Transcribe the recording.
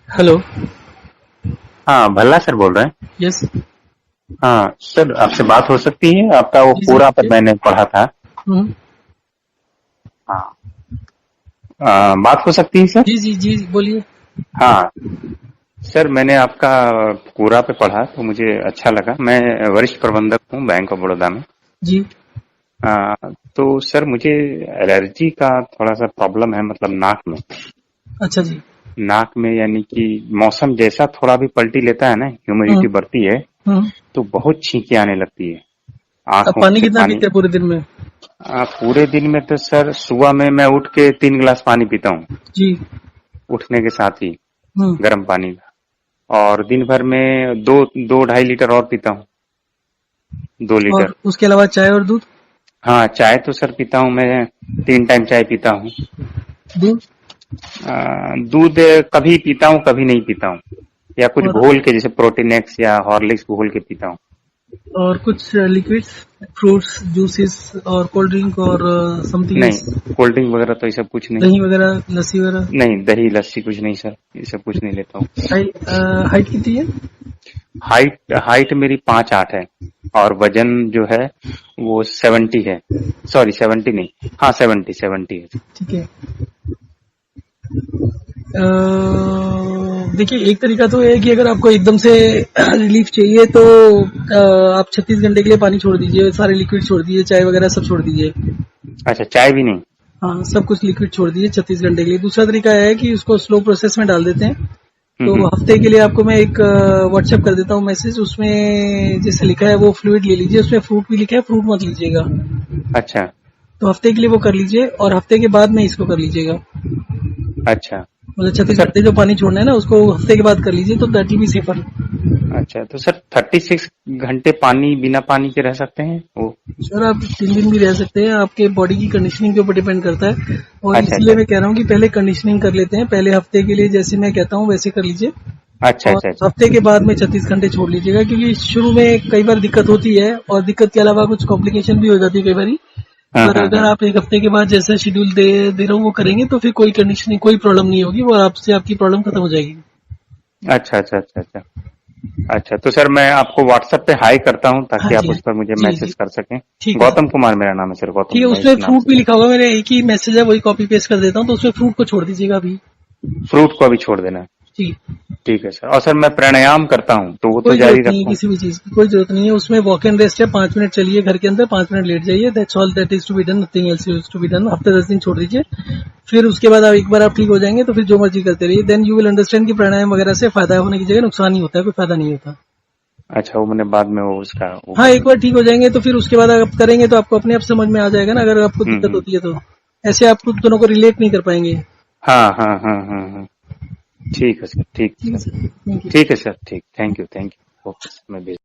Hello. हाँ, Bhalla sir बोल रहे हैं। यस। हाँ सर, आपसे बात हो सकती है? आपका वो जी सर, पूरा पर पूछिए। मैंने पढ़ा था। हम्म। हाँ, बात हो सकती है सर? जी जी जी, बोलिए। हाँ सर, मैंने आपका पूरा पे पढ़ा तो मुझे अच्छा लगा। मैं वरिष्ठ प्रबंधक हूँ बैंक ऑफ बड़ौदा में। जी। तो सर मुझे एलर्जी का थोड़ा सा प्रॉब्लम है, मतलब नाक में। अच्छा जी। नाक में यानी कि मौसम जैसा थोड़ा भी पलटी लेता है ना, हम्म। ह्यूमिडिटी बढ़ती है हम्म। तो बहुत छींके आने लगती है, आप आंखों पानी से कितना पानी। पीते हैं पूरे दिन में? पूरे दिन में तो सर सुबह में मैं उठ के 3 गिलास पानी पीता हूँ, जी। उठने के साथ ही, हम्म। गर्म पानी का। और दिन भर में दो दो 2.5 लीटर और पीता हूँ, 2 लीटर। और उसके अलावा चाय और दूध? हाँ, चाय तो सर पीता हूँ मैं, 3 टाइम चाय पीता हूँ। दूध? दूध कभी पीता हूँ कभी नहीं पीता हूँ, या कुछ और घोल के, जैसे प्रोटीन एक्स या हॉर्लिक्स घोल के पीता हूँ। और कुछ लिक्विड्स, फ्रूट्स, जूसेस और कोल्ड ड्रिंक और समथिंग एल्स? नहीं, कोल्ड ड्रिंक वगैरह तो ये सब कुछ नहीं। दही वगैरह, लस्सी वगैरह? नहीं, दही लस्सी कुछ नहीं सर, ये सब कुछ नहीं लेता हूँ। हाइट कितनी है? हाइट हाइट मेरी 5'8" है, और वजन जो है वो 70 है। सॉरी, 70 नहीं, हाँ 70 है। ठीक है। देखिए, एक तरीका तो है कि अगर आपको एकदम से रिलीफ चाहिए तो आप 36 घंटे के लिए पानी छोड़ दीजिए, सारे लिक्विड छोड़ दीजिए, चाय वगैरह सब छोड़ दीजिए। अच्छा, चाय भी नहीं? हाँ, सब कुछ लिक्विड छोड़ दीजिए 36 घंटे के लिए। दूसरा तरीका है कि उसको स्लो प्रोसेस में डाल देते हैं। तो हम्म। हफ्ते के लिए आपको मैं एक व्हाट्सएप कर देता हूँ मैसेज, उसमें जैसे लिखा है वो फ्लूइड ले लीजिए, उसमें फ्रूट भी लिखा है, फ्रूट मत लीजिएगा। अच्छा तो हफ्ते के लिए वो कर लीजिए और हफ्ते के बाद में इसको कर लीजिएगा। अच्छा। मतलब तो छत्तीस सर घंटे जो पानी छोड़ना है ना, उसको हफ्ते के बाद कर लीजिए, तो दैट विल बी सेफर। अच्छा, तो सर 36 घंटे पानी बिना पानी के रह सकते हैं वो? सर, आप 3 दिन भी रह सकते हैं, आपके बॉडी की कंडीशनिंग के ऊपर डिपेंड करता है। और अच्छा इसलिए अच्छा मैं कह रहा हूँ कि पहले कंडीशनिंग कर लेते हैं, पहले हफ्ते के लिए जैसे मैं कहता हूँ वैसे कर लीजिए। अच्छा और अच्छा अच्छा। हफ्ते के बाद में 36 घंटे छोड़ लीजिएगा, क्योंकि शुरू में कई बार दिक्कत होती है और दिक्कत के अलावा कुछ कॉम्प्लिकेशन भी हो जाती है कई बार। हाँ पर हाँ अगर हाँ। आप एक हफ्ते के बाद जैसा शेड्यूल दे रहा हूँ वो करेंगे तो फिर कोई कंडीशनिंग, कोई प्रॉब्लम नहीं होगी, वो आपसे आपकी प्रॉब्लम खत्म हो जाएगी। अच्छा अच्छा अच्छा अच्छा। अच्छा, तो सर मैं आपको व्हाट्सएप पे हाई करता हूँ हाँ ताकि आप जी, उस पर मुझे जी जी। मैसेज कर सकें। ठीक है सर। गौतम कुमार मेरा नाम है सर, ठीक गौतम है, कुमार उसमें इस नाम फ्रूट से। भी लिखा होगा, मेरा एक ही मैसेज है, वही कॉपी पेस्ट कर देता हूँ, तो उसमें फ्रूट को छोड़ दीजिएगा अभी। फ्रूट को अभी छोड़ देना है? जी। ठीक है सर। और सर मैं प्राणायाम करता हूँ तो वो तो कोई जारी जरूरत नहीं है, रखूँ? किसी भी चीज की कोई जरूरत नहीं है, उसमें वॉक एंड रेस्ट है, 5 मिनट चलिए घर के अंदर, 5 मिनट लेट जाइए, that's all that is to be done, nothing else is to be done. हफ्ते 10 दिन छोड़ दीजिए, फिर उसके बाद आप एक बार आप ठीक हो जाएंगे तो फिर जो मर्जी करते रहिए, देन यू विल अंडरस्टैंड कि प्राणायाम वगैरह से फायदा होने की जगह नुकसान ही होता है, कोई फायदा नहीं होता। अच्छा, वो मैंने बाद में वो उसका वो हाँ, एक करूँगा। बार ठीक हो जाएंगे तो फिर उसके बाद आप करेंगे तो आपको अपने आप समझ में आ जाएगा ना, अगर आपको दिक्कत हम्म। होती है तो। ऐसे आप खुद दोनों को रिलेट नहीं कर पाएंगे। हाँ हाँ हाँ हाँ हाँ। ठीक है सर, ठीक ठीक है सर। Sir, thank you. ठीक है सर, ठीक। Thank you thank you. Okay sir, मैं भेज